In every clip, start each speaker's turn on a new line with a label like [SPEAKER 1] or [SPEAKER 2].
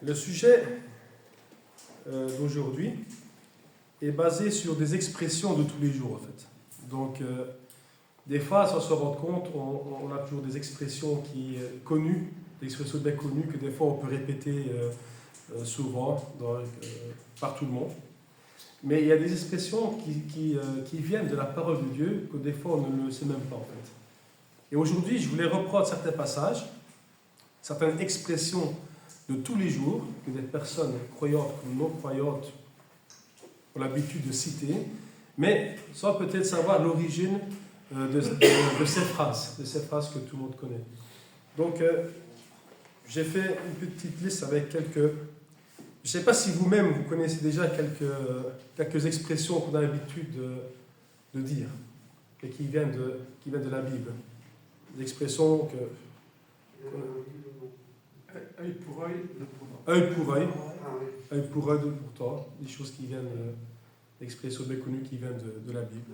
[SPEAKER 1] Le sujet d'aujourd'hui est basé sur des expressions de tous les jours, en fait. Donc, des fois, sans se rendre compte, on a toujours des expressions connues, des expressions bien connues que des fois on peut répéter souvent par tout le monde. Mais il y a des expressions qui viennent de la parole de Dieu que des fois on ne le sait même pas, en fait. Et aujourd'hui, je voulais reprendre certains passages, certaines expressions de tous les jours que des personnes croyantes ou non croyantes ont l'habitude de citer, mais sans peut-être savoir l'origine de ces phrases que tout le monde connaît. Donc, j'ai fait une petite liste avec quelques... Je ne sais pas si vous-même, vous connaissez déjà quelques expressions qu'on a l'habitude de dire et qui viennent de la Bible. Des expressions que...
[SPEAKER 2] Œil pour œil, de pourtant.
[SPEAKER 1] Œil pour œil, œil pour œil, de pourtant, des choses qui viennent, d'expressions bien connues qui viennent de la Bible.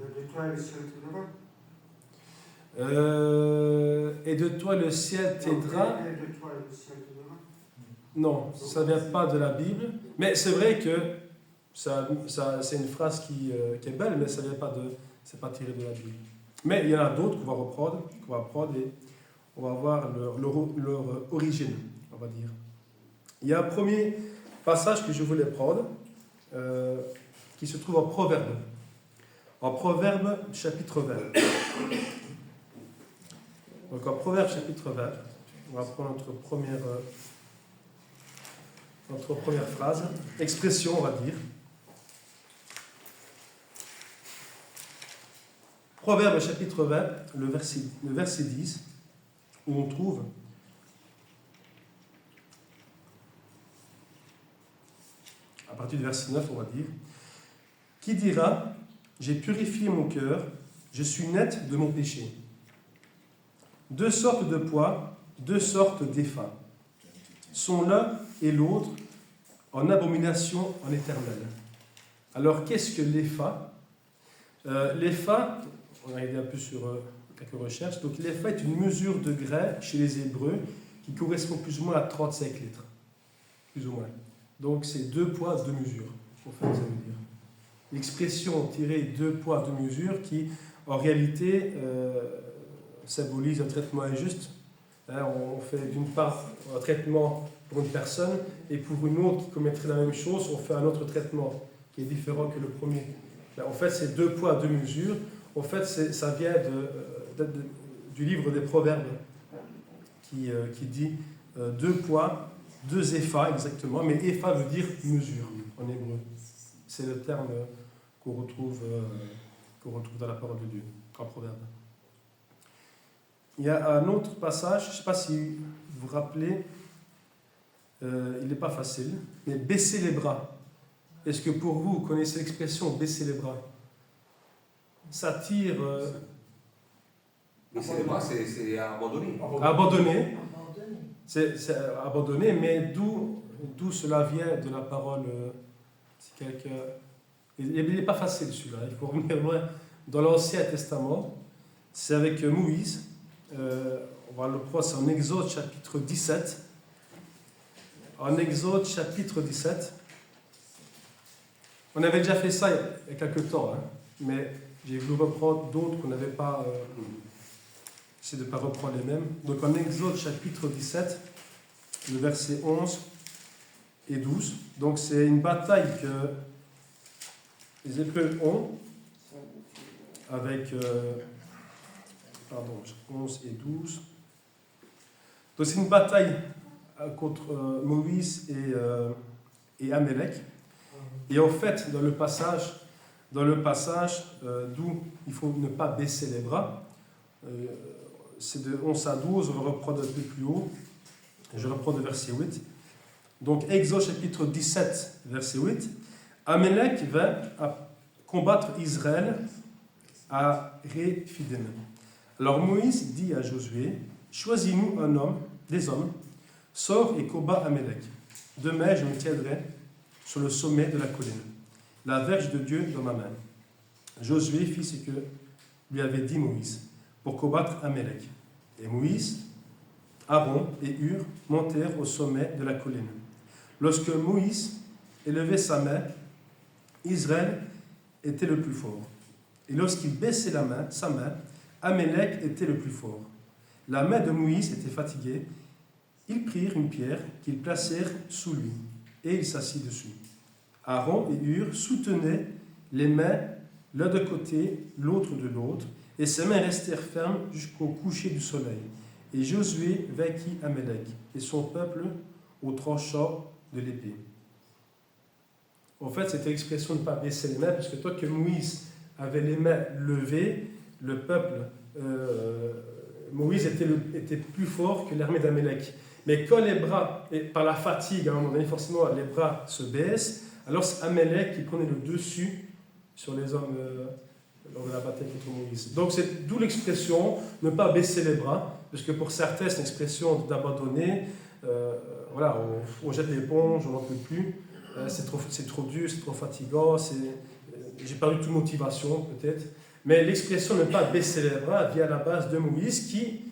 [SPEAKER 1] Et de toi le ciel t'aidera. Non, ça ne vient pas de la Bible, mais c'est vrai que c'est une phrase qui est belle, mais ça ne vient pas c'est pas tiré de la Bible. Mais il y en a d'autres qu'on va reprendre et on va voir leur origine, on va dire. Il y a un premier passage que je voulais prendre, qui se trouve en Proverbe. En Proverbe, chapitre 20. Donc en Proverbe, chapitre 20, on va prendre notre première phrase, expression, on va dire. Proverbe, chapitre 20, le verset 10, où on trouve à partir du verset 9, on va dire, qui dira, j'ai purifié mon cœur, je suis net de mon péché. Deux sortes de poids, deux sortes d'effats sont l'un et l'autre en abomination en éternel. Alors, qu'est-ce que l'épha? L'épha, on a aidé un peu sur quelques recherches, donc l'épha est une mesure de grès chez les Hébreux qui correspond plus ou moins à 35 litres. Plus ou moins. Donc, c'est 2 poids, 2 mesures. En fait, ça veut dire. L'expression tirée 2 poids, 2 mesures qui, en réalité, symbolise un traitement injuste. On fait d'une part un traitement pour une personne et pour une autre qui commettrait la même chose, on fait un autre traitement qui est différent que le premier. En fait, c'est 2 poids, 2 mesures. En fait, ça vient du livre des Proverbes qui dit 2 poids, 2 éphas exactement, mais épha veut dire mesure en hébreu. C'est le terme qu'on retrouve dans la parole de Dieu, en Proverbe. Il y a un autre passage, je ne sais pas si vous vous rappelez, il n'est pas facile, mais baisser les bras. Est-ce que pour vous, vous connaissez l'expression baisser les bras? Ça tire.
[SPEAKER 3] Baisser les bras, c'est abandonner.
[SPEAKER 1] Abandonner. C'est abandonner, mais d'où cela vient de la parole si quelqu'un. Il n'est pas facile celui-là, il faut revenir loin. Dans l'Ancien Testament, c'est avec Moïse. On va le prendre, c'est en Exode chapitre 17. En Exode chapitre 17. On avait déjà fait ça il y a quelques temps, mais j'ai voulu reprendre d'autres qu'on n'avait pas. J'essaie de ne pas reprendre les mêmes. Donc en Exode chapitre 17, le verset 11 et 12. Donc c'est une bataille que les Hébreux ont avec 11 et 12. Donc c'est une bataille contre Moïse et Amélec. Et en fait, dans le passage d'où il faut ne pas baisser les bras, c'est de 11 à 12, on va reprendre un peu plus haut. Je reprends le verset 8. Donc, Exode chapitre 17, verset 8. Amélec vint à combattre Israël à Réphidim. Alors Moïse dit à Josué, choisis-nous des hommes, sors et combat Amélec. Demain, je me tiendrai sur le sommet de la colline, la verge de Dieu dans ma main. Josué fit ce que lui avait dit Moïse, pour combattre Amélec. Et Moïse, Aaron et Hur montèrent au sommet de la colline. Lorsque Moïse élevait sa main, Israël était le plus fort. Et lorsqu'il baissait sa main, Amélec était le plus fort. La main de Moïse était fatiguée. Ils prirent une pierre qu'ils placèrent sous lui, et il s'assit dessus. Aaron et Hur soutenaient les mains l'un de côté, l'autre de l'autre, et ses mains restèrent fermes jusqu'au coucher du soleil. Et Josué vainquit Amélec et son peuple au tranchant de l'épée. En fait, c'était l'expression de ne pas baisser les mains, parce que toi que Moïse avait les mains levées, le peuple, Moïse était plus fort que l'armée d'Amélec. Mais quand les bras, et par la fatigue, à un moment donné, forcément, les bras se baissent, alors c'est Amélec qui prenait le dessus sur les hommes lors de la bataille contre Moïse. Donc c'est d'où l'expression ne pas baisser les bras, parce que pour certains, c'est une expression d'abandonner. Voilà, on jette l'éponge, on n'en peut plus. C'est trop dur, c'est trop fatigant, j'ai perdu toute motivation peut-être. Mais l'expression ne pas baisser les bras vient à la base de Moïse qui,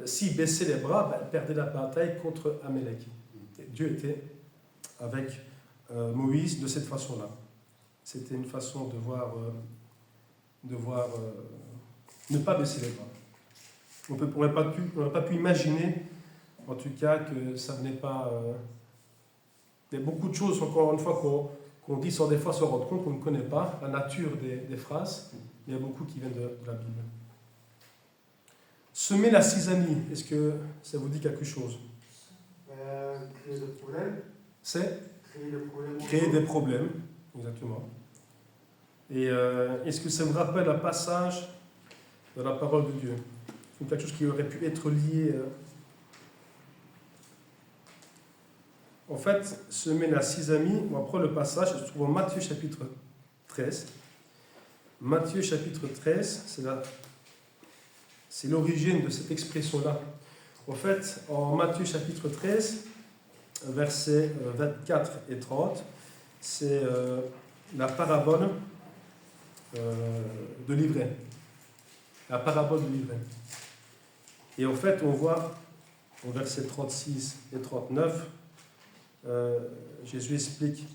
[SPEAKER 1] s'il baissait les bras, perdait la bataille contre Amélec. Et Dieu était avec Moïse de cette façon-là. C'était une façon de voir ne pas baisser les bras. On n'aurait pas pu imaginer, en tout cas, que ça venait pas... il y a beaucoup de choses, encore une fois, qu'on dit sans des fois se rendre compte qu'on ne connaît pas, la nature des phrases. Il y a beaucoup qui viennent de la Bible. Semer la cisanie, est-ce que ça vous dit quelque chose?
[SPEAKER 2] Créer des problèmes.
[SPEAKER 1] C'est
[SPEAKER 2] Créer des problèmes.
[SPEAKER 1] créer des problèmes, exactement. Et est-ce que ça vous rappelle un passage de la parole de Dieu? C'est quelque chose qui aurait pu être lié. En fait, semer la cisanie, on va prendre le passage, se trouve en Matthieu chapitre 13. Matthieu chapitre 13, c'est l'origine de cette expression-là. En fait, en Matthieu chapitre 13, versets 24 et 30, c'est la parabole de l'ivraie. La parabole de l'ivraie. Et en fait, on voit au verset 36 et 39, Jésus explique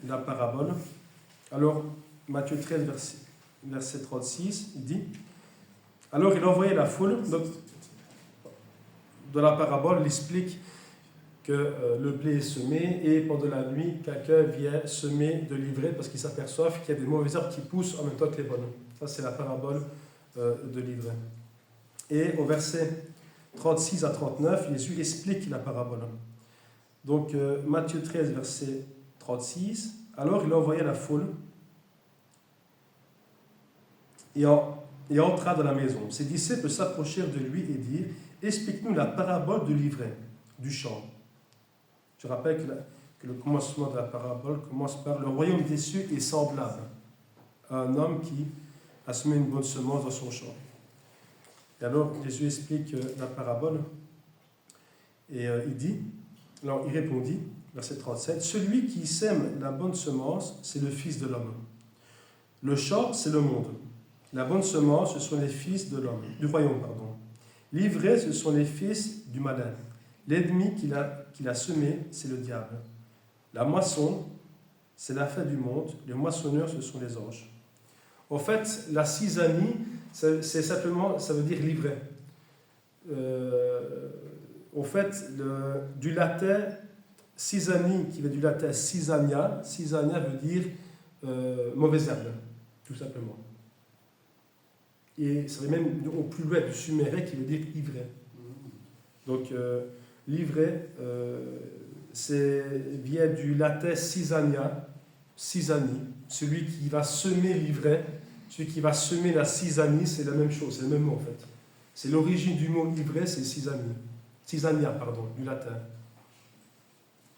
[SPEAKER 1] la parabole. Alors, Matthieu 13, verset 36, il dit: alors il envoyait la foule. Donc, dans la parabole, il explique que le blé est semé et pendant la nuit, quelqu'un vient semer de l'ivraie parce qu'il s'aperçoit qu'il y a des mauvaises herbes qui poussent en même temps que les bonnes. Ça, c'est la parabole de l'ivraie. Et au verset 36 à 39, Jésus explique la parabole. Donc, Matthieu 13, verset 36, alors il envoyait la foule et entra dans la maison. Ses disciples s'approchèrent de lui et dirent: explique-nous la parabole de l'ivraie, du champ. Je rappelle que le commencement de la parabole commence par: le royaume des cieux est semblable à un homme qui a semé une bonne semence dans son champ. Et alors Jésus explique la parabole et il répondit, verset 37, celui qui sème la bonne semence, c'est le Fils de l'homme. Le champ, c'est le monde. La bonne semence, ce sont les fils de l'homme, du royaume, pardon. L'ivraie, ce sont les fils du malin. L'ennemi qu'il a semé, c'est le diable. La moisson, c'est la fin du monde. Les moissonneurs, ce sont les anges. En fait, la cisanie, c'est simplement, ça veut dire l'ivraie. En fait, du latin, cisanie, qui vient du latin cisania, cisania veut dire mauvaise herbe, tout simplement. Et ça va même au plus loin du sumérien qui veut dire ivraie. Donc, l'ivraie, vient du latin cisania, cisanie. Celui qui va semer l'ivraie, celui qui va semer la cisanie, c'est la même chose, c'est le même mot en fait. C'est l'origine du mot ivraie, c'est cisanie. Cisania, pardon, du latin.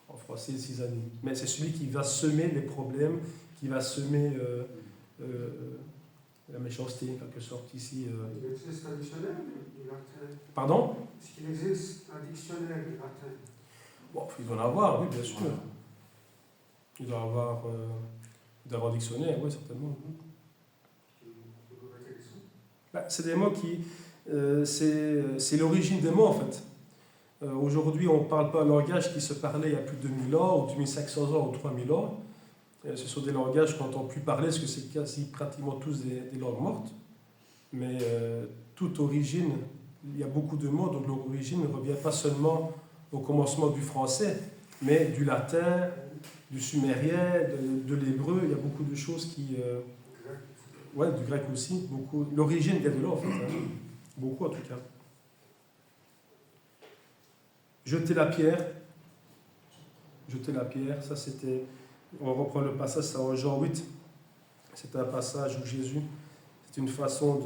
[SPEAKER 1] En français, cisanie. Mais c'est celui qui va semer les problèmes, qui va semer la méchanceté, en quelque sorte, ici.
[SPEAKER 2] Il existe un dictionnaire du latin.
[SPEAKER 1] Pardon?
[SPEAKER 2] Est-ce qu'il existe un dictionnaire du latin?
[SPEAKER 1] Bon, il doit en avoir, oui, bien sûr. Il doit avoir un dictionnaire, oui, certainement. C'est des mots qui... c'est l'origine des mots, en fait. Aujourd'hui, on ne parle pas un langage qui se parlait il y a plus de 2000 ans, ou 2500 ans, ou 3000 ans. Ce sont des langages qu'on n'entend plus parler, parce que c'est quasi pratiquement tous des langues mortes. Mais toute origine, il y a beaucoup de mots, donc l'origine ne revient pas seulement au commencement du français, mais du latin, du sumérien, de l'hébreu. Il y a beaucoup de choses qui... ouais, du grec aussi. Beaucoup. L'origine vient de là, en fait. Hein. Beaucoup, en tout cas. Jeter la pierre. Jeter la pierre, ça c'était... On reprend le passage, c'est en Jean 8. C'est un passage où Jésus, c'est une façon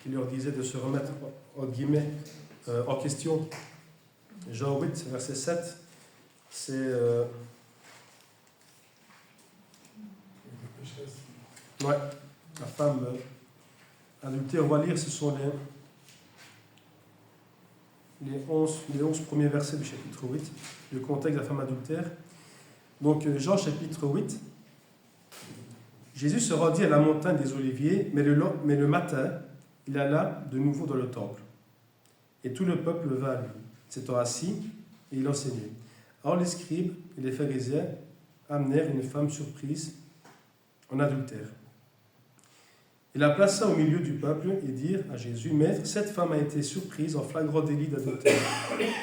[SPEAKER 1] qu'il leur disait de se remettre, en guillemets, en question. Jean 8, verset 7, c'est... ouais, la femme adultère. On va lire, ce sont les 11 premiers versets du chapitre 8, le contexte de la femme adultère. Donc, Jean chapitre 8, Jésus se rendit à la montagne des Oliviers, mais le matin, il alla de nouveau dans le temple. Et tout le peuple va à lui, s'étant assis, et il enseignait. Alors les scribes et les pharisiens amenèrent une femme surprise en adultère. Il la plaça au milieu du peuple et dirent à Jésus, « Maître, cette femme a été surprise en flagrant délit d'adultère.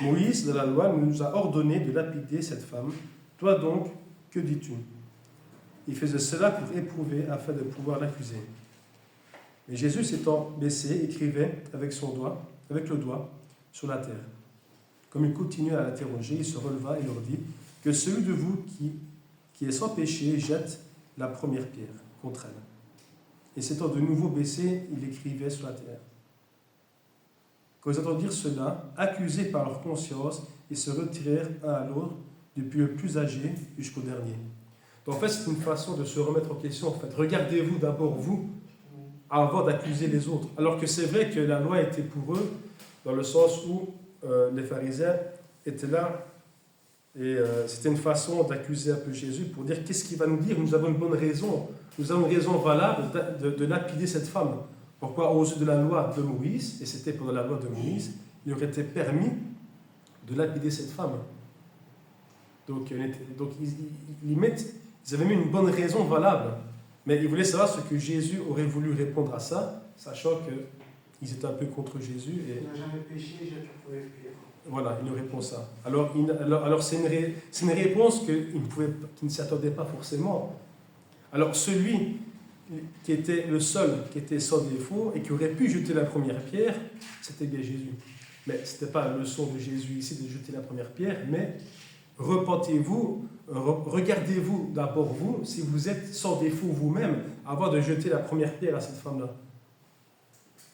[SPEAKER 1] Moïse, de la loi, nous a ordonné de lapider cette femme. Toi donc, que dis-tu » Il faisait cela pour éprouver, afin de pouvoir l'accuser. Mais Jésus, s'étant baissé, écrivait avec le doigt sur la terre. Comme il continuait à l'interroger, il se releva et leur dit, « Que celui de vous qui est sans péché jette la première pierre contre elle. » Et s'étant de nouveau baissé, il écrivait sur la terre. Quand ils entendirent cela, accusés par leur conscience, ils se retirèrent un à l'autre, depuis le plus âgé jusqu'au dernier. Donc en fait, c'est une façon de se remettre en question. En fait, regardez-vous d'abord vous, avant d'accuser les autres. Alors que c'est vrai que la loi était pour eux, dans le sens où les pharisiens étaient là, et c'était une façon d'accuser un peu Jésus pour dire qu'est-ce qu'il va nous dire. Nous avons une bonne raison, nous avons une raison valable de lapider cette femme. Pourquoi aux yeux de la loi de Moïse, et c'était pendant la loi de Moïse, il aurait été permis de lapider cette femme. Donc ils avaient mis une bonne raison valable, mais ils voulaient savoir ce que Jésus aurait voulu répondre à ça, sachant qu'ils étaient un peu contre Jésus. Et
[SPEAKER 2] il n'a jamais péché, jette la première pierre.
[SPEAKER 1] Voilà, il nous répond ça. Alors c'est une réponse qu'il ne s'attendait pas forcément. Alors celui qui était le seul, qui était sans défaut et qui aurait pu jeter la première pierre, c'était bien Jésus. Mais ce n'était pas la leçon de Jésus ici de jeter la première pierre, mais repentez-vous, regardez-vous d'abord vous, si vous êtes sans défaut vous-même, avant de jeter la première pierre à cette femme-là.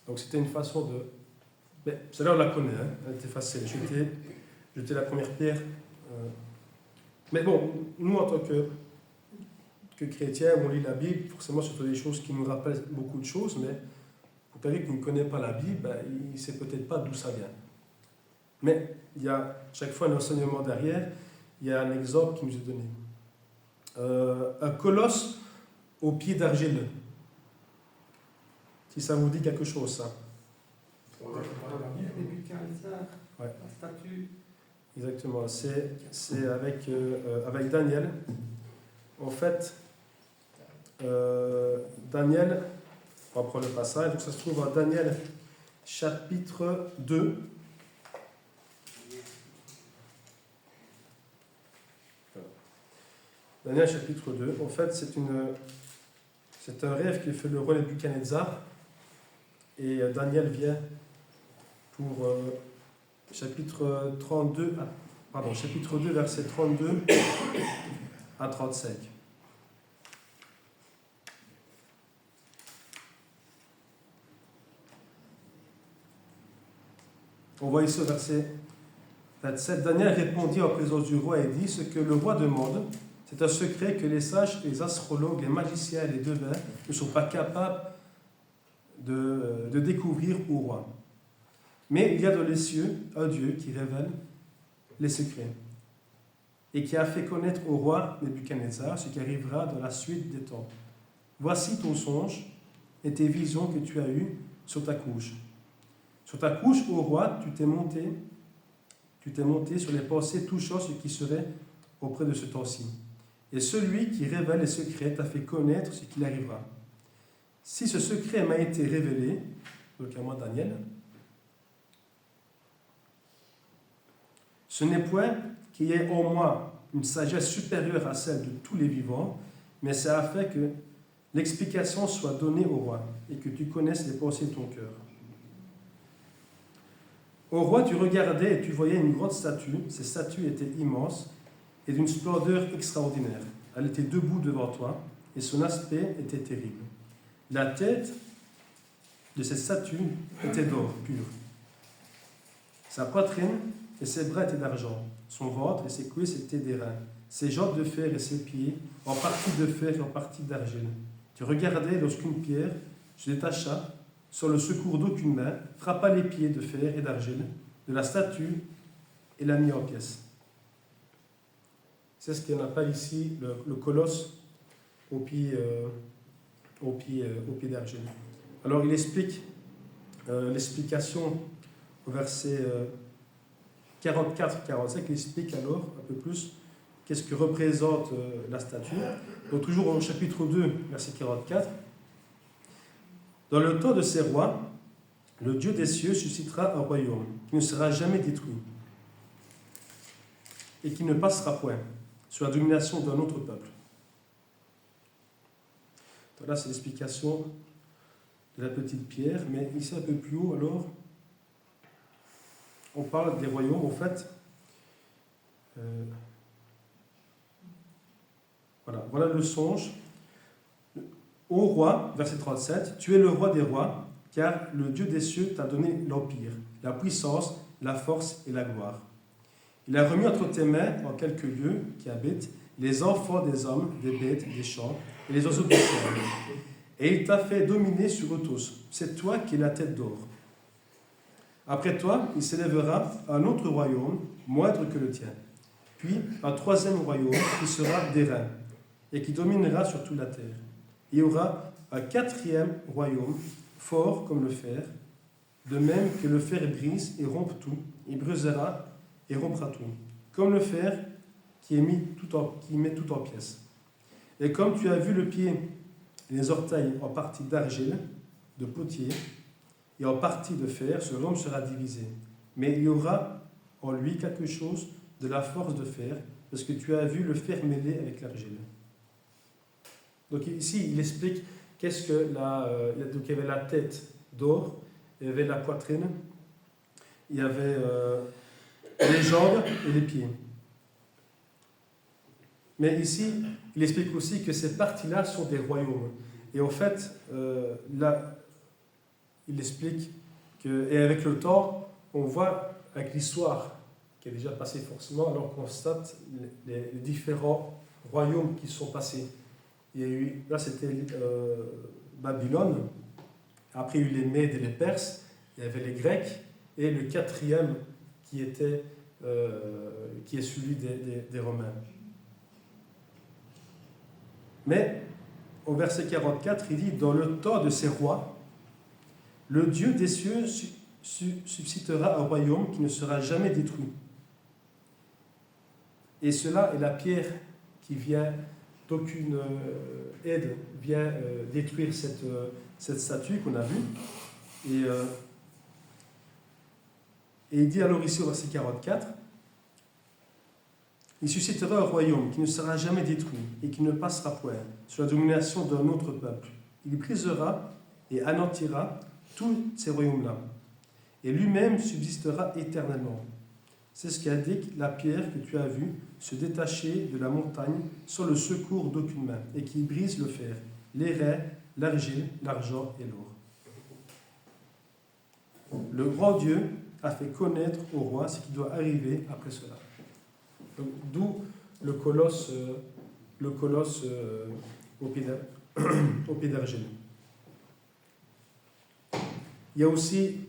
[SPEAKER 1] Donc c'était une façon de... Mais celle-là on la connaît, hein, elle était facile, jeter la première pierre. Mais bon, nous en tant que chrétiens, on lit la Bible, forcément ce sont des choses qui nous rappellent beaucoup de choses, mais pour quelqu'un qui ne connaît pas la Bible, il ne sait peut-être pas d'où ça vient. Mais il y a chaque fois un enseignement derrière, il y a un exemple qui nous est donné. Un colosse au pied d'argile. Si ça vous dit quelque chose, ça. Ouais.
[SPEAKER 2] La statue.
[SPEAKER 1] Exactement, c'est avec Daniel. En fait, Daniel, on va prendre le passage, donc ça se trouve en Daniel chapitre 2. Daniel chapitre 2, en fait c'est un rêve qui fait le roi Nebuchadnezzar, et Daniel vient pour chapitre 2, verset 32 à 35. On voit ici au verset 27, Daniel répondit en présence du roi et dit, ce que le roi demande, c'est un secret que les sages, les astrologues, les magiciens et les devins ne sont pas capables de découvrir au roi. Mais il y a dans les cieux un Dieu qui révèle les secrets et qui a fait connaître au roi Nebuchadnezzar ce qui arrivera dans la suite des temps. Voici ton songe et tes visions que tu as eues sur ta couche. Sur ta couche, ô roi, tu t'es monté tu t'es monté sur les pensées touchant ce qui serait auprès de ce temps-ci. Et celui qui révèle les secrets t'a fait connaître ce qu'il arrivera. Si ce secret m'a été révélé, donc à moi Daniel, ce n'est point qu'il y ait en moi une sagesse supérieure à celle de tous les vivants, mais c'est afin que l'explication soit donnée au roi et que tu connaisses les pensées de ton cœur. Au roi, tu regardais et tu voyais une grande statue. Cette statue était immense et d'une splendeur extraordinaire. Elle était debout devant toi et son aspect était terrible. La tête de cette statue était d'or pur. Sa poitrine et ses bras étaient d'argent. Son ventre et ses cuisses étaient d'airain. Ses jambes de fer et ses pieds, en partie de fer et en partie d'argile. Tu regardais lorsqu'une pierre se détacha sur le secours d'aucune main, frappa les pieds de fer et d'argile de la statue et la mit en pièces. C'est ce qu'on appelle ici le colosse au pied d'argile. Alors il explique l'explication au verset 44-45, il explique alors un peu plus qu'est-ce que représente la statue. Donc toujours au chapitre 2, verset 44. Dans le temps de ces rois, le Dieu des cieux suscitera un royaume qui ne sera jamais détruit et qui ne passera point sous la domination d'un autre peuple. Donc là, c'est l'explication de la petite pierre, mais ici un peu plus haut, alors, on parle des royaumes, en fait. Voilà le songe. Ô roi, verset 37, tu es le roi des rois, car le Dieu des cieux t'a donné l'empire, la puissance, la force et la gloire. Il a remis entre tes mains, en quelques lieux qui habitent, les enfants des hommes, des bêtes, des champs et les oiseaux du ciel. Et il t'a fait dominer sur eux tous. C'est toi qui es la tête d'or. Après toi, il s'élèvera un autre royaume, moindre que le tien. Puis un troisième royaume qui sera d'airain et qui dominera sur toute la terre. Il y aura un quatrième royaume, fort comme le fer, de même que le fer brise et rompt tout, il brisera et rompra tout, comme le fer qui met tout en pièces. Et comme tu as vu le pied et les orteils en partie d'argile, de potier, et en partie de fer, ce homme sera divisé. Mais il y aura en lui quelque chose de la force de fer, parce que tu as vu le fer mêlé avec l'argile. Donc ici, il explique qu'est-ce que donc il y avait la tête d'or, il y avait la poitrine, il y avait les jambes et les pieds. Mais ici, il explique aussi que ces parties-là sont des royaumes. Et en fait, là, il explique que, et avec le temps, on voit avec l'histoire qui est déjà passée forcément, alors on constate les différents royaumes qui sont passés. Il y a eu, là c'était Babylone, après il y a eu les Mèdes et les Perses, il y avait les Grecs, et le quatrième qui est celui des Romains. Mais au verset 44, il dit, dans le temps de ces rois, le Dieu des cieux suscitera un royaume qui ne sera jamais détruit. Et cela est la pierre qui vient, d'aucune aide vient détruire cette statue qu'on a vue. Et il dit alors ici au verset 44, il suscitera un royaume qui ne sera jamais détruit et qui ne passera point sous la domination d'un autre peuple. Il brisera et anéantira tous ces royaumes-là, et lui-même subsistera éternellement. C'est ce qu'indique la pierre que tu as vue se détacher de la montagne sans le secours d'aucune main, et qui brise le fer, l'airain, l'argile, l'argent et l'or. Le grand Dieu a fait connaître au roi ce qui doit arriver après cela. Donc, d'où le colosse au pied d'argile. Il y a aussi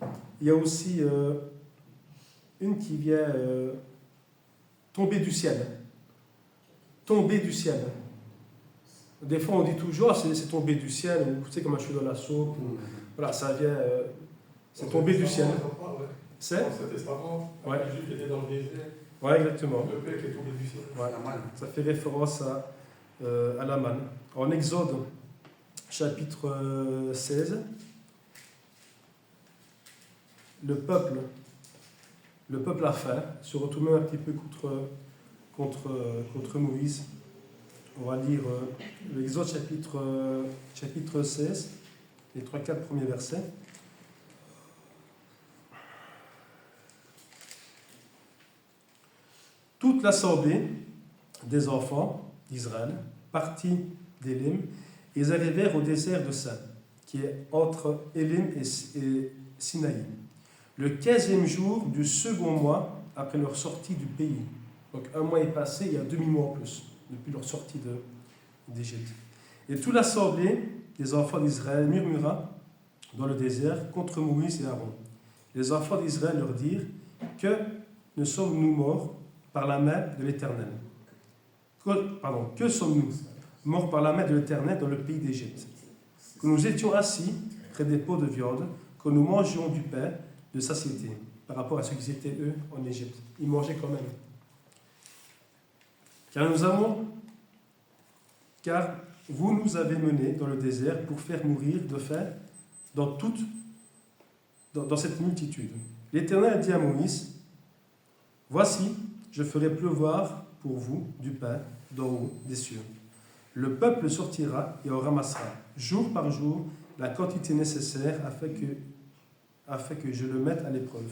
[SPEAKER 1] une qui vient tomber du ciel. Tomber du ciel. Des fois, on dit toujours, c'est tomber du ciel, ou tu sais, comme un cheveu dans la soupe. Voilà, ça vient, c'est tomber du ciel. C'est
[SPEAKER 4] L'Ancien Testament,
[SPEAKER 1] Ouais.
[SPEAKER 4] Jésus qui était dans le désert,
[SPEAKER 1] Ouais, exactement.
[SPEAKER 4] le Père qui est tombé du ciel.
[SPEAKER 1] Ouais.
[SPEAKER 3] La manne.
[SPEAKER 1] Ça fait référence à la manne. En Exode, chapitre 16, le peuple a faim, se retourne même un petit peu contre Moïse. On va lire l'Exode chapitre 16, les 3-4 premiers versets. Toute l'assemblée des enfants d'Israël partit d'Élim et ils arrivèrent au désert de Sin, qui est entre Élim et Sinaï, le 15e jour du second mois après leur sortie du pays. Donc un mois est passé, il y a demi-mois en plus, depuis leur sortie d'Égypte. Et toute l'assemblée des enfants d'Israël murmura dans le désert contre Moïse et Aaron. Les enfants d'Israël leur dirent: Que ne sommes-nous morts par la main de l'Éternel? Que sommes-nous morts par la main de l'Éternel dans le pays d'Égypte? Que nous étions assis près des pots de viande, que nous mangions du pain de satiété, par rapport à ceux qui étaient eux en Égypte. Ils mangeaient quand même. Car vous nous avez menés dans le désert pour faire mourir de faim dans cette multitude. L'Éternel dit à Moïse: Voici, je ferai pleuvoir pour vous du pain d'en haut des cieux. Le peuple sortira et en ramassera, jour par jour, la quantité nécessaire afin que je le mette à l'épreuve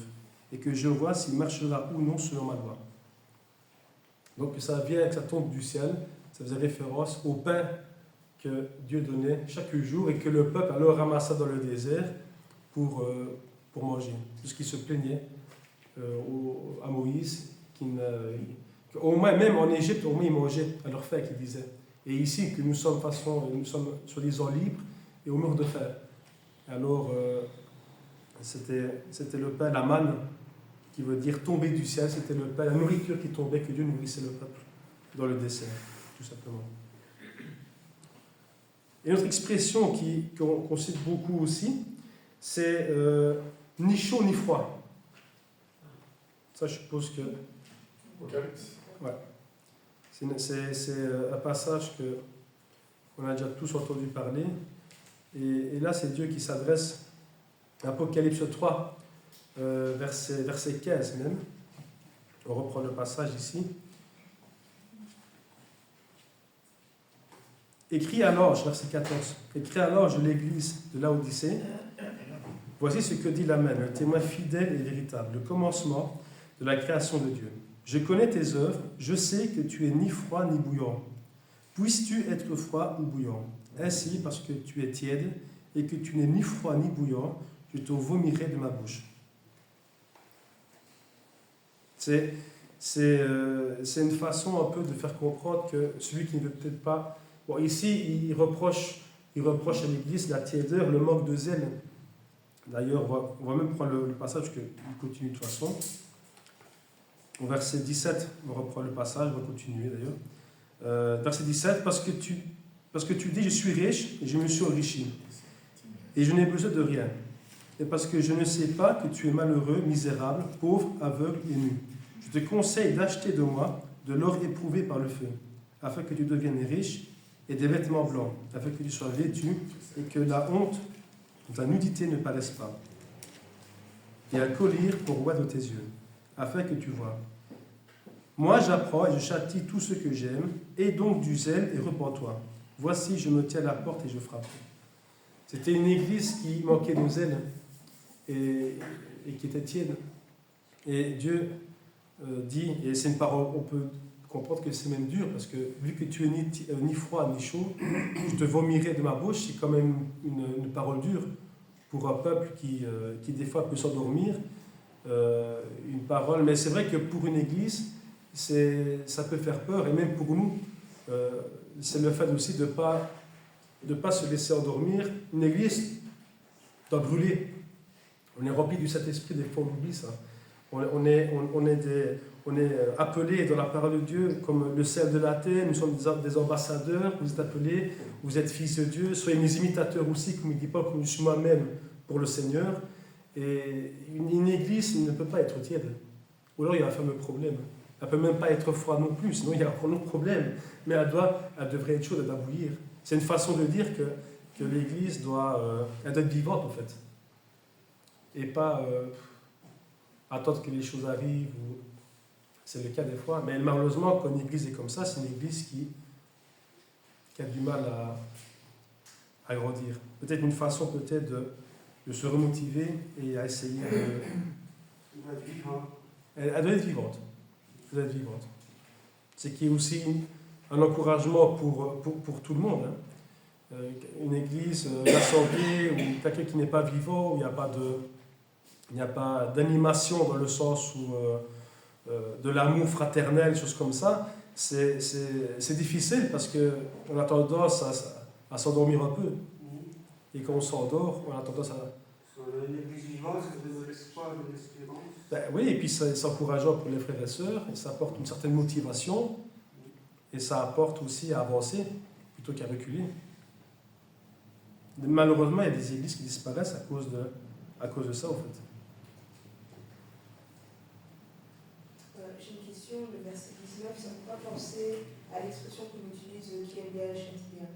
[SPEAKER 1] et que je vois s'il marchera ou non selon ma loi. Donc ça vient, que ça tombe du ciel, ça faisait référence au pain que Dieu donnait chaque jour et que le peuple alors ramassa dans le désert pour manger. Tout ce qui se plaignait à Moïse, au moins, même en Égypte, au moins ils mangeaient à leur faim, qu'ils disaient. Et ici, que nous sommes soi-disant libres et au mur de faim. Alors, c'était le pain, la manne, qui veut dire tomber du ciel, c'était le pain, la nourriture qui tombait, que Dieu nourrissait le peuple dans le désert, tout simplement. Et une autre expression qu'on cite beaucoup aussi, c'est ni chaud ni froid. Ça, je suppose que...
[SPEAKER 4] Apocalypse.
[SPEAKER 1] Ouais. C'est un passage qu'on a déjà tous entendu parler. Et là, c'est Dieu qui s'adresse à Apocalypse 3, verset 15 même. On reprend le passage ici. Écrit à l'ange, verset 14, écrit à l'ange de l'église de Laodicée: Voici ce que dit l'Amen, le témoin fidèle et véritable, le commencement de la création de Dieu. Je connais tes œuvres, je sais que tu es ni froid ni bouillant. Puisses-tu être froid ou bouillant? Ainsi, parce que tu es tiède et que tu n'es ni froid ni bouillant, je te vomirai de ma bouche. C'est une façon un peu de faire comprendre que celui qui ne veut peut-être pas... Bon, ici, il reproche à l'Église la tiédeur, le manque de zèle. D'ailleurs, on va même prendre le passage, parce qu'il continue de toute façon. Au verset 17, on reprend le passage, on va continuer d'ailleurs. Verset 17, parce que tu dis: Je suis riche et je me suis enrichi, et je n'ai besoin de rien. Et parce que je ne sais pas que tu es malheureux, misérable, pauvre, aveugle et nu. Je te conseille d'acheter de moi de l'or éprouvé par le feu, afin que tu deviennes riche, et des vêtements blancs, afin que tu sois vêtu, et que la honte de ta nudité ne paraisse pas. Et un collier pour roi de tes yeux, afin que tu vois. Moi j'apprends et je châtie tous ceux que j'aime, et donc du zèle et repens-toi. Voici, je me tiens à la porte et je frappe. C'était une église qui manquait de zèle et qui était tiède. Et Dieu dit, et c'est une parole, on peut comprendre que c'est même dur, parce que vu que tu es ni froid ni chaud, je te vomirai de ma bouche. C'est quand même une parole dure pour un peuple qui des fois peut s'endormir. Une parole, mais c'est vrai que pour une église, ça peut faire peur, et même pour nous, c'est le fait aussi de pas se laisser endormir. Une église doit brûler. On est rempli du Saint-Esprit, des fois on oublie ça. On est appelés dans la parole de Dieu comme le sel de la terre. Nous sommes des ambassadeurs. Vous êtes appelés, vous êtes fils de Dieu. Soyez mes imitateurs aussi, comme il dit Paul, comme je suis moi-même pour le Seigneur. Et une église ne peut pas être tiède. Ou alors il y a un fameux problème. Elle ne peut même pas être froide non plus, sinon il y a encore un autre problème. Mais elle devrait être chaude, elle doit bouillir. C'est une façon de dire que l'église elle doit être vivante en fait. Et pas attendre que les choses arrivent. C'est le cas des fois. Mais malheureusement, quand une église est comme ça, c'est une église qui a du mal à grandir. Peut-être une façon peut-être de se remotiver et à essayer de...
[SPEAKER 2] Elle doit être vivante.
[SPEAKER 1] Elle doit être vivante. Elle doit être vivante. C'est qu'il y a aussi un encouragement pour tout le monde. Hein. Une église, une assemblée, ou quelqu'un qui n'est pas vivant, où il n'y a pas d'animation dans le sens où de l'amour fraternel, choses comme ça, c'est difficile parce qu'on a tendance à s'endormir un peu. Et quand on s'endort, on a tendance à...
[SPEAKER 2] Une église vivante, c'est de l'espoir, de l'espérance.
[SPEAKER 1] Ben oui, et puis c'est encourageant pour les frères et sœurs, et ça apporte une certaine motivation, et ça apporte aussi à avancer plutôt qu'à reculer. Malheureusement, il y a des églises qui disparaissent à cause de ça, en fait.
[SPEAKER 5] J'ai une question, le verset 19, ça ne peut pas penser à l'expression qu'on utilise qui aime bien le châtiment.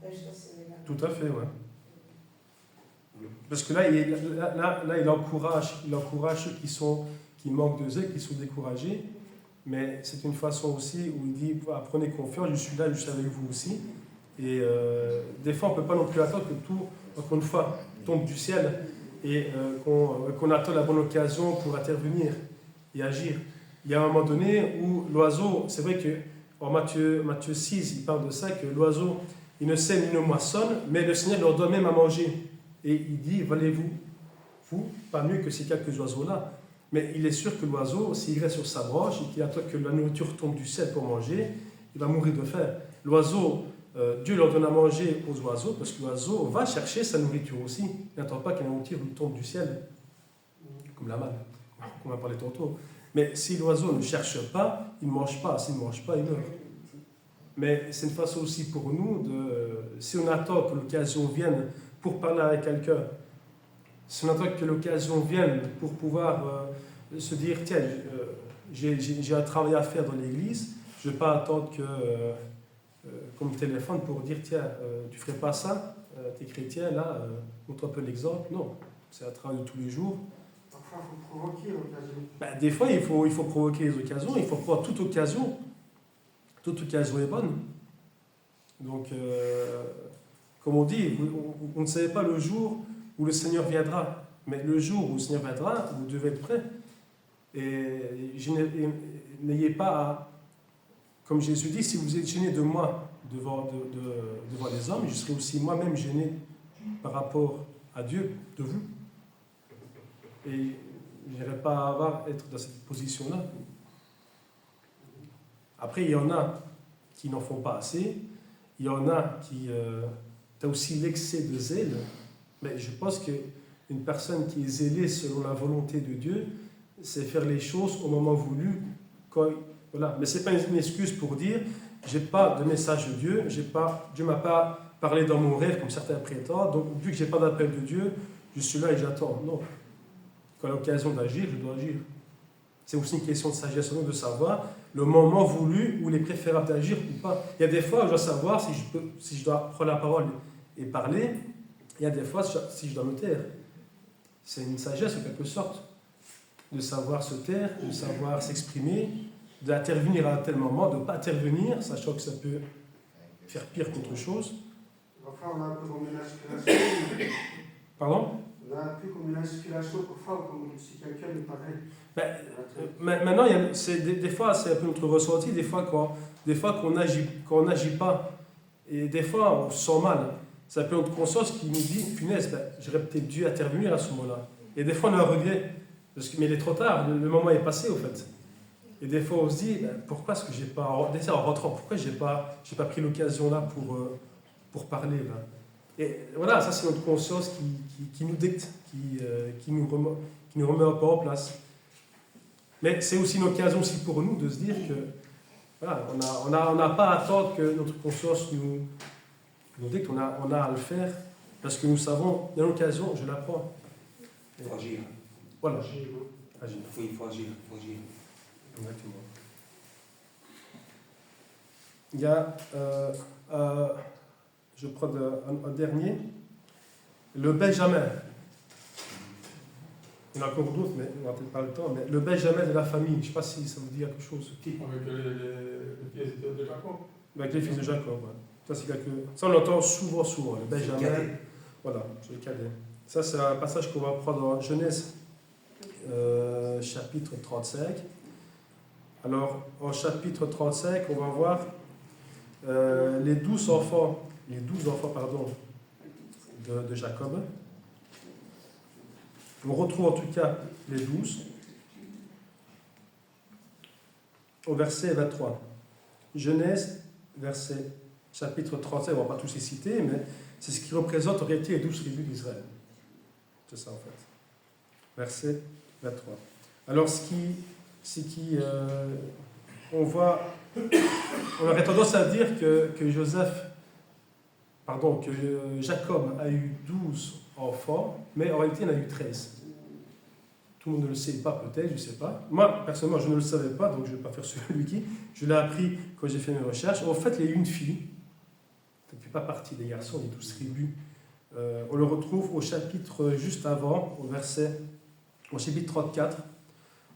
[SPEAKER 5] Là, je pense que c'est là.
[SPEAKER 1] Tout à fait, ouais. Parce que là, il encourage ceux qui manquent de zèle, qui sont découragés, mais c'est une façon aussi où il dit prenez confiance, je suis là, je suis avec vous aussi. Et des fois, on ne peut pas non plus attendre que tout, encore une fois, tombe du ciel et qu'on attend la bonne occasion pour intervenir et agir. Il y a un moment donné où l'oiseau, c'est vrai que en Matthieu 6, il parle de ça, que l'oiseau, il ne sème ni ne moissonne, mais le Seigneur leur donne même à manger. Et il dit, valez-vous, pas mieux que ces quelques oiseaux-là. Mais il est sûr que l'oiseau, s'il reste sur sa branche et qu'il attend que la nourriture tombe du ciel pour manger, il va mourir de faim. L'oiseau, Dieu leur donne à manger aux oiseaux, parce que l'oiseau va chercher sa nourriture aussi. Il n'attend pas que la nourriture lui tombe du ciel, comme la manne, comme on a parlé tantôt. Mais si l'oiseau ne cherche pas, il ne mange pas. S'il ne mange pas, il meurt. Mais c'est une façon aussi pour nous si on attend que l'occasion vienne pour parler avec quelqu'un, si on attend que l'occasion vienne pour pouvoir se dire, tiens, j'ai un travail à faire dans l'église, je ne vais pas attendre qu'on me téléphone pour dire, tiens, tu ne ferais pas ça, tu es chrétien, là, montre un peu l'exemple. Non, c'est un travail de tous les jours.
[SPEAKER 2] Parfois, il faut provoquer l'occasion.
[SPEAKER 1] Des fois, il faut provoquer les occasions, il faut prendre toute occasion. Toute occasion est bonne. Donc, comme on dit, vous ne savez pas le jour où le Seigneur viendra. Mais le jour où le Seigneur viendra, vous devez être prêt. Et n'ayez pas à... Comme Jésus dit, si vous êtes gêné de moi devant les hommes, je serai aussi moi-même gêné par rapport à Dieu, de vous. Et je n'irai pas être dans cette position-là. Après, il y en a qui n'en font pas assez. Il y en a qui... tu as aussi l'excès de zèle. Mais je pense qu'une personne qui est zélée selon la volonté de Dieu, c'est faire les choses au moment voulu. Voilà. Mais ce n'est pas une excuse pour dire je n'ai pas de message de Dieu, Dieu ne m'a pas parlé dans mon rêve comme certains prétendent, donc vu que je n'ai pas d'appel de Dieu, je suis là et j'attends. Non. Quand il y a l'occasion d'agir, je dois agir. C'est aussi une question de sagesse, de savoir le moment voulu où il est préférable d'agir ou pas. Il y a des fois où je dois savoir si je dois prendre la parole et parler. Il y a des fois si je dois me taire. C'est une sagesse en quelque sorte de savoir se taire, de savoir s'exprimer, d'intervenir à un tel moment, de ne pas intervenir, sachant que ça peut faire pire qu'autre chose.
[SPEAKER 2] Parfois, on a un peu comme une inspiration.
[SPEAKER 1] Pardon ?
[SPEAKER 2] On a un peu comme une inspiration, parfois, comme si quelqu'un nous parlait.
[SPEAKER 1] Maintenant, des fois, c'est un peu notre ressenti, des fois qu'on n'agit pas, et des fois, on se sent mal. C'est un peu notre conscience qui nous dit, punaise, j'aurais peut-être dû intervenir à ce moment-là. Et des fois, on a un regret, mais il est trop tard, le moment est passé, au fait. Et des fois, on se dit, pourquoi est-ce que j'ai pas, en rentrant, pourquoi j'ai pas pris l'occasion là pour parler là. Et voilà, ça c'est notre conscience qui nous dicte, qui nous remet un peu en place. Mais c'est aussi une occasion aussi pour nous de se dire que voilà, on n'a pas à attendre que notre conscience nous dicte, on a à le faire parce que nous savons, il y a l'occasion, je la prends.
[SPEAKER 3] Il faut agir.
[SPEAKER 1] Voilà,
[SPEAKER 2] Agir.
[SPEAKER 1] agir.
[SPEAKER 3] Il faut agir. Il faut agir.
[SPEAKER 1] Exactement. Il y a, je prends un dernier, le Benjamin. Il y en a encore d'autres, mais on n'a peut-être pas le temps. Mais le Benjamin de la famille, je ne sais pas si ça vous dit quelque chose. Qui
[SPEAKER 4] Avec les fils de Jacob.
[SPEAKER 1] Avec les fils de Jacob. Ouais. Ça, c'est ça, on l'entend souvent, le Benjamin.
[SPEAKER 3] Cadet.
[SPEAKER 1] Voilà, c'est le cadet. Ça, c'est un passage qu'on va prendre dans Genèse, chapitre 35. Alors, en chapitre 35, on va voir les 12 enfants de Jacob. On retrouve en tout cas les 12 au verset 23. Genèse, chapitre 35, on ne va pas tous les citer, mais c'est ce qui représente en réalité les 12 tribus d'Israël. C'est ça en fait. Verset 23. Alors, on aurait tendance à dire que Jacob a eu 12 enfants, mais en réalité il en a eu 13. Tout le monde ne le sait pas peut-être, je ne sais pas. Moi, personnellement, je ne le savais pas, donc je ne vais pas faire celui qui. Je l'ai appris quand j'ai fait mes recherches. En fait, il y a eu une fille, ça ne fait pas partie des garçons, des 12 tribus. On le retrouve au chapitre juste avant, au chapitre 34,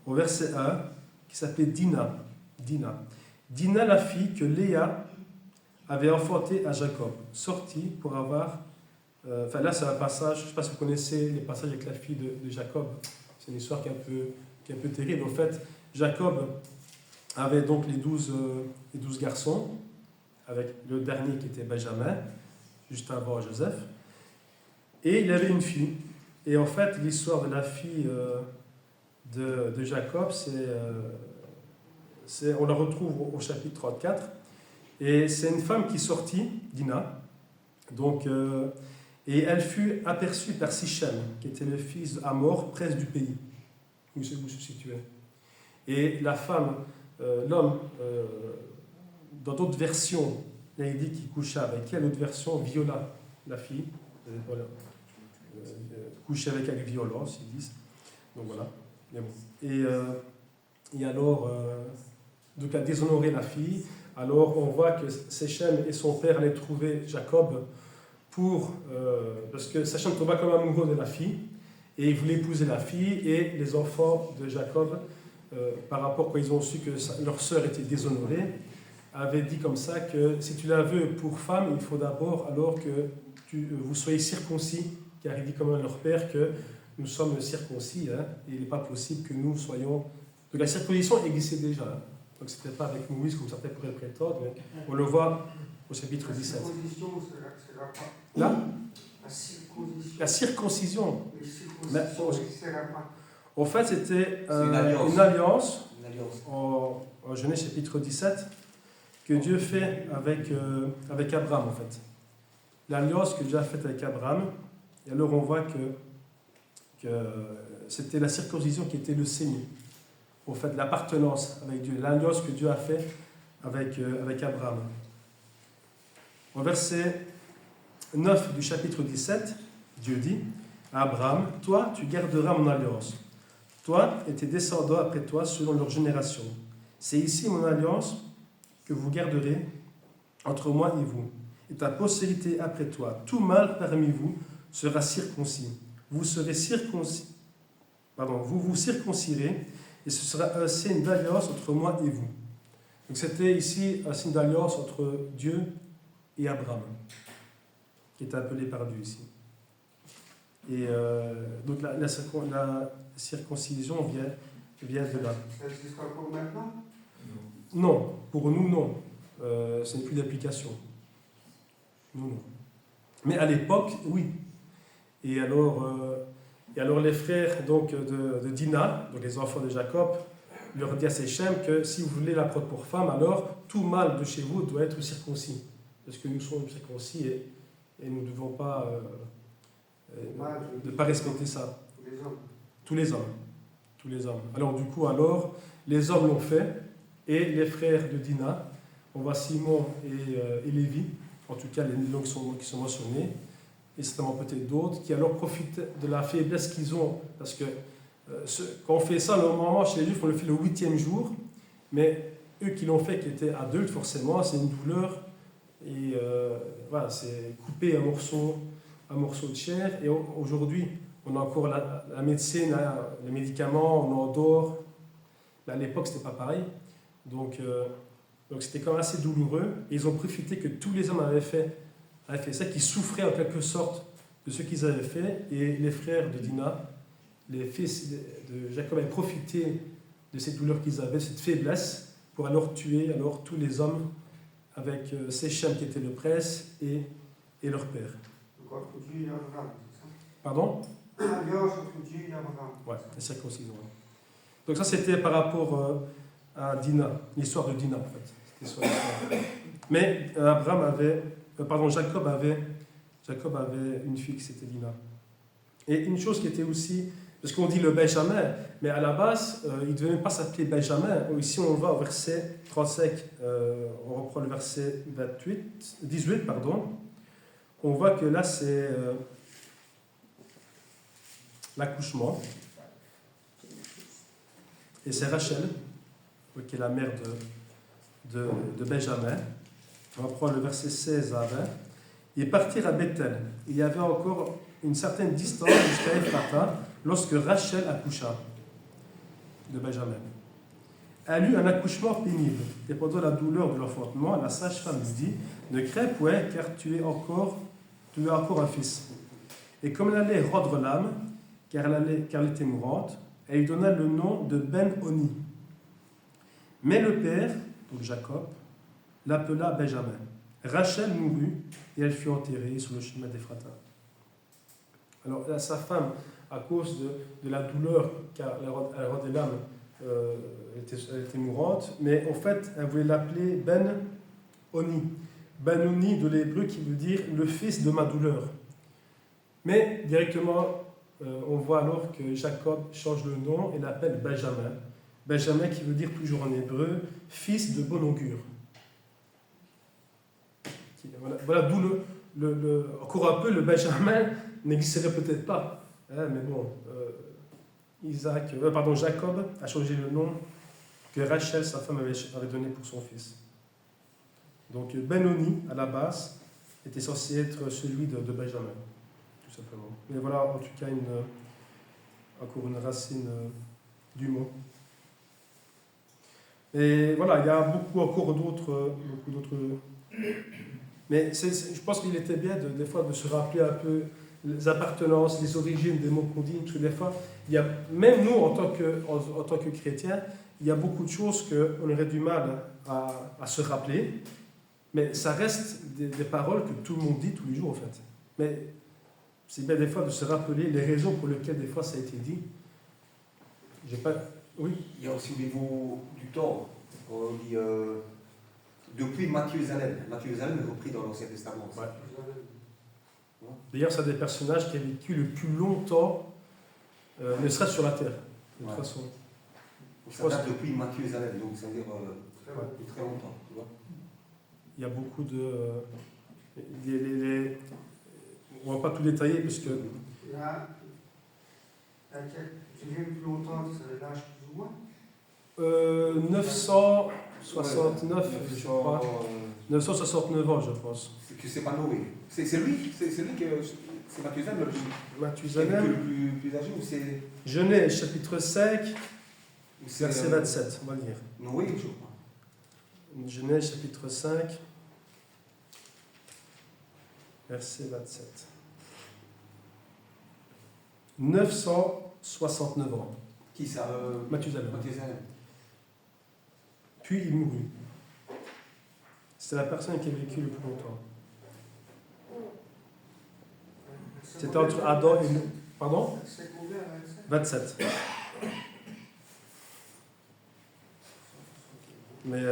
[SPEAKER 1] au verset 1, qui s'appelait Dina. Dina, la fille que Léa avait enfantée à Jacob, sortie pour avoir... là, c'est un passage, je ne sais pas si vous connaissez les passages avec la fille de Jacob. C'est une histoire qui est un peu terrible. En fait, Jacob avait donc les 12 garçons, avec le dernier qui était Benjamin, juste avant Joseph. Et il avait une fille. Et en fait, l'histoire de la fille de Jacob, on la retrouve au chapitre 34. Et c'est une femme qui sortit, Dina. Donc, et elle fut aperçue par Sichem, qui était le fils d'Hamor, prince du pays, où se situait. Et la femme, l'homme, dans d'autres versions, il a dit qu'il coucha avec elle, d'autres versions, viola la fille. Voilà. Coucher avec elle avec violence, ils disent. Donc voilà. Mais bon. Et alors, donc a déshonoré la fille. Alors on voit que Sichem et son père allaient trouver Jacob parce que Sichem tomba comme amoureux de la fille et il voulait épouser la fille, et les enfants de Jacob, par rapport quand ils ont su que leur sœur était déshonorée, avaient dit comme ça que si tu la veux pour femme, il faut d'abord alors que vous soyez circoncis, car il dit comme à leur père que nous sommes circoncis, hein, et il n'est pas possible que nous soyons... Donc la circoncision existait déjà, hein. Donc ce n'était pas avec Moïse comme certains pourraient le prétendre, mais on le voit au chapitre 17.
[SPEAKER 2] La circoncision, c'est la quoi?
[SPEAKER 1] Là,
[SPEAKER 2] La circoncision.
[SPEAKER 1] la circoncision,
[SPEAKER 2] La circoncision, c'est la quoi?
[SPEAKER 1] en fait c'était
[SPEAKER 3] une alliance.
[SPEAKER 1] une alliance
[SPEAKER 3] Une alliance.
[SPEAKER 1] en Genèse chapitre 17 que Dieu fait avec Abraham en fait. L'alliance que Dieu a faite avec Abraham, et alors on voit que c'était la circoncision qui était le signe, en fait, l'appartenance avec Dieu, l'alliance que Dieu a fait avec Abraham. Au verset 9 du chapitre 17, Dieu dit à Abraham, « Toi, tu garderas mon alliance, toi et tes descendants après toi selon leur génération. C'est ici mon alliance que vous garderez entre moi et vous, et ta postérité après toi. Tout mâle parmi vous sera circoncis. Vous vous circoncirez, et ce sera un signe d'alliance entre moi et vous. » Donc c'était ici un signe d'alliance entre Dieu et Abraham, qui est appelé par Dieu ici. Et donc la circoncision vient de là.
[SPEAKER 2] Ça existe encore maintenant?
[SPEAKER 1] Non, pour nous non. Ce n'est plus d'application. Non. Mais à l'époque, oui. Et alors les frères donc, de Dina, donc les enfants de Jacob, leur dit à Sichem que si vous voulez la prendre pour femme, alors tout mâle de chez vous doit être circoncis. Parce que nous sommes circoncis et nous ne devons pas ne pas respecter ça.
[SPEAKER 2] Les hommes.
[SPEAKER 1] Tous les hommes. Alors du coup, les hommes l'ont fait, et les frères de Dina, on voit Simon et Lévi, en tout cas les noms qui sont mentionnés, et certainement peut-être d'autres, qui alors profitent de la faiblesse qu'ils ont. Parce que quand on fait ça, normalement, chez les Juifs, on le fait le 8e jour, mais eux qui l'ont fait, qui étaient adultes, forcément, c'est une douleur, et voilà, c'est couper un morceau de chair, et aujourd'hui, on a encore la médecine, hein, les médicaments, on en dort. Mais à l'époque, c'était pas pareil. Donc c'était quand même assez douloureux. Et ils ont profité que tous les hommes avaient fait ça, qu'ils souffraient en quelque sorte de ce qu'ils avaient fait. Et les frères de Dina, les fils de Jacob, avaient profité de ces douleurs qu'ils avaient, cette faiblesse, pour alors tuer tous les hommes avec Séchem qui était le prince et leur père.
[SPEAKER 2] Donc entre Dieu et Abraham, c'est ça?
[SPEAKER 1] Pardon?
[SPEAKER 2] Alliance entre Dieu et Abraham.
[SPEAKER 1] Ouais, la circoncision. Donc ça, c'était par rapport à Dina, l'histoire de Dina, en fait. C'était sur l'histoire. Mais Jacob avait une fille qui s'était Dina. Et une chose qui était aussi, parce qu'on dit le Benjamin, mais à la base, il ne devait même pas s'appeler Benjamin. Ici, on va au verset 35, on reprend le verset 18, on voit que là, c'est l'accouchement. Et c'est Rachel, qui est la mère de Benjamin. On va prendre le verset 16 à 20. Ils partirent à Bethel. Il y avait encore une certaine distance jusqu'à Ephrata lorsque Rachel accoucha de Benjamin. Elle eut un accouchement pénible. Et pendant la douleur de l'enfantement, la sage-femme lui dit: ne crains point, car tu as encore un fils. Et comme elle allait rendre l'âme, car elle était mourante, elle lui donna le nom de Ben-Oni. Mais le père, donc Jacob, l'appela Benjamin. Rachel mourut et elle fut enterrée sur le chemin d'Ephrata. Alors là, sa femme, à cause de la douleur, car elle rendait l'âme, elle était mourante, mais en fait, elle voulait l'appeler Ben-Oni. Ben-Oni de l'hébreu qui veut dire le fils de ma douleur. Mais directement, on voit alors que Jacob change le nom et l'appelle Benjamin. Benjamin qui veut dire toujours en hébreu fils de bon augure. Voilà d'où encore un peu le Benjamin n'existerait peut-être pas. Hein, mais bon, Jacob a changé le nom que Rachel, sa femme, avait donné pour son fils. Donc Ben-Oni, à la base, était censé être celui de Benjamin, tout simplement. Mais voilà, en tout cas, encore une racine du mot. Et voilà, il y a beaucoup d'autres. Mais je pense qu'il était bien des fois de se rappeler un peu les appartenances, les origines des mots qu'on dit. Parce que des fois, même nous, en tant que chrétiens, il y a beaucoup de choses qu'on aurait du mal à se rappeler. Mais ça reste des paroles que tout le monde dit tous les jours, en fait. Mais c'est bien des fois de se rappeler les raisons pour lesquelles des fois ça a été dit. Oui.
[SPEAKER 3] Il y a aussi au niveau du temps. On dit depuis Mathusalem. Mathusalem est repris dans l'Ancien Testament.
[SPEAKER 1] Ouais. D'ailleurs, c'est un des personnages qui a vécu le plus longtemps, ne serait-ce sur la terre, de toute façon.
[SPEAKER 3] Ça date depuis Mathusalem, donc ça veut dire depuis très longtemps. Tu vois.
[SPEAKER 1] Il y a beaucoup de. On ne va pas tout détailler parce que.
[SPEAKER 2] Là, tu viens plus longtemps, c'est l'âge plus ou moins
[SPEAKER 1] 969, je crois. 969 ans, je pense.
[SPEAKER 3] C'est que c'est pas Noé. C'est lui que. C'est Mathusalem le plus âgé ou c'est.
[SPEAKER 1] Genèse, chapitre 5, verset 27, on va lire.
[SPEAKER 3] Noé, je crois.
[SPEAKER 1] Genèse, chapitre 5, verset 27. 969 ans.
[SPEAKER 3] Qui ça
[SPEAKER 1] Mathusalem.
[SPEAKER 3] Mathusalem.
[SPEAKER 1] Puis il mourut. C'est la personne qui a vécu le plus longtemps. C'était entre Adam et... Pardon?
[SPEAKER 2] C'est combien,
[SPEAKER 1] 27. Mais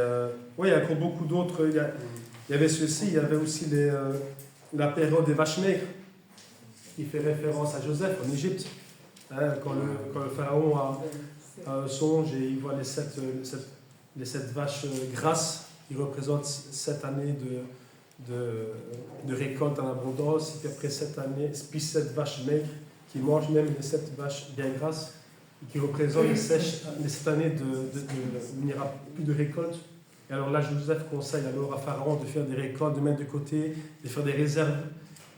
[SPEAKER 1] oui, il y a encore beaucoup d'autres. Il y avait ceci, il y avait aussi la période des vaches maigres, qui fait référence à Joseph en Égypte. Hein, quand le pharaon a un songe et il voit les sept vaches grasses qui représentent 7 années de récolte en abondance, et puis après 7 années, puis 7 vaches maigres qui mangent même les 7 vaches bien grasses, et qui représentent les 7 années où il n'y aura plus de récolte. Et alors là, Joseph conseille alors à Pharaon de faire des récoltes, de mettre de côté, de faire des réserves.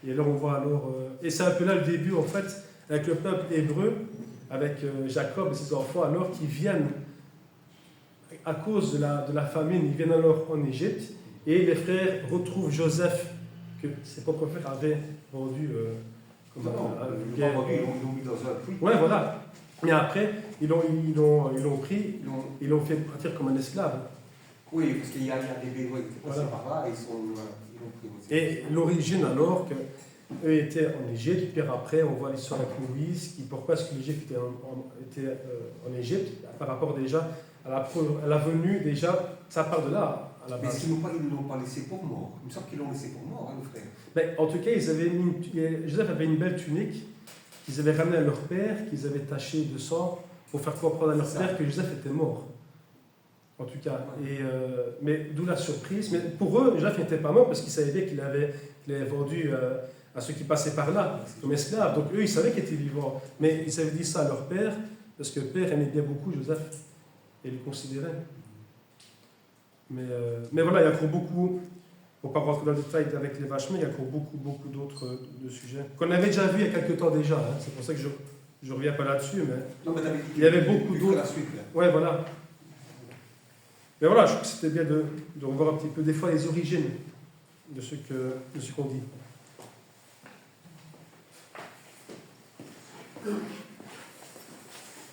[SPEAKER 1] Et alors on voit alors... et c'est un peu là le début en fait, avec le peuple hébreu, avec Jacob et ses enfants, alors qui viennent, à cause de la famine, ils viennent alors en Égypte, et les frères retrouvent Joseph, que ses propres frères avaient vendu
[SPEAKER 3] Ils l'ont mis dans un puits.
[SPEAKER 1] Ouais, voilà. Mais après, ils l'ont pris, ils l'ont fait partir comme un esclave.
[SPEAKER 3] Oui, parce qu'il y a des Bédouins qui étaient passés
[SPEAKER 1] Voilà.
[SPEAKER 3] par là et ils l'ont pris aussi.
[SPEAKER 1] Et l'origine alors, qu'eux étaient en Égypte, puis après on voit l'histoire avec Moïse, pourquoi est-ce que l'Égypte était en Égypte, par rapport déjà à la venue, déjà, ça part de là, à la
[SPEAKER 3] Mais
[SPEAKER 1] base.
[SPEAKER 3] est-ce qu'ils ne l'ont pas laissé pour mort? Il me semble qu'ils l'ont laissé pour mort, hein, le frère.
[SPEAKER 1] Ben, en tout cas, Joseph avait une belle tunique qu'ils avaient ramenée à leur père, qu'ils avaient tachée de sang pour faire comprendre à leur père que Joseph était mort. En tout cas. Et, mais d'où la surprise. Mais pour eux, Joseph n'était pas mort parce qu'ils savaient bien qu'il avait vendu à ceux qui passaient par là comme esclave. Donc eux, ils savaient qu'il était vivant. Mais ils avaient dit ça à leur père parce que le père aimait bien beaucoup Joseph et le considérait. Mais voilà, il y a encore beaucoup, pour ne pas rentrer dans le détail avec les vaches, mais il y a encore beaucoup d'autres de sujets qu'on avait déjà vu il y a quelques temps déjà. Hein. C'est pour ça que je ne reviens pas là-dessus. Mais
[SPEAKER 3] Non, mais
[SPEAKER 1] il y avait beaucoup d'autres.
[SPEAKER 3] la suite, là.
[SPEAKER 1] Ouais, voilà. Mais voilà, je trouve que c'était bien de revoir un petit peu des fois les origines de ce qu'on dit.